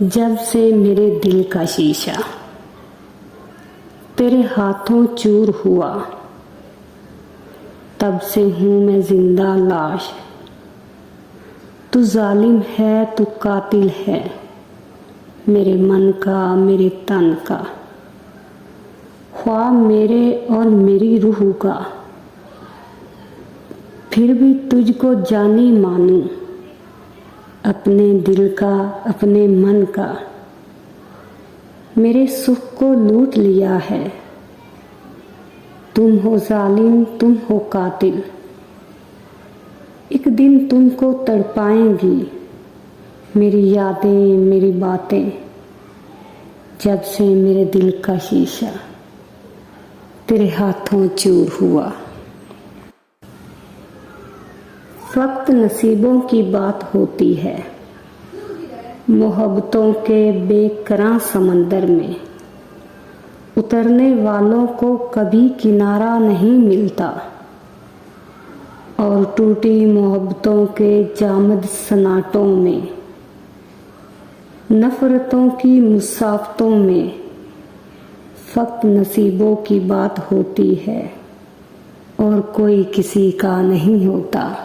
जब से मेरे दिल का शीशा तेरे हाथों चूर हुआ, तब से हूँ मैं जिंदा लाश। तू जालिम है, तू कातिल है, मेरे मन का, मेरे तन का, ख्वाब मेरे और मेरी रूह का। फिर भी तुझको जानी मानूं, अपने दिल का, अपने मन का। मेरे सुख को लूट लिया है, तुम हो जालिम, तुम हो कातिल। एक दिन तुमको तड़पाएंगी मेरी यादें, मेरी बातें। जब से मेरे दिल का शीशा तेरे हाथों चूर हुआ। वक्त नसीबों की बात होती है, मोहब्बतों के बेकरां समंदर में उतरने वालों को कभी किनारा नहीं मिलता। और टूटी मोहब्बतों के जामद सनाटों में, नफरतों की मुसाफतों में फक्त नसीबों की बात होती है और कोई किसी का नहीं होता।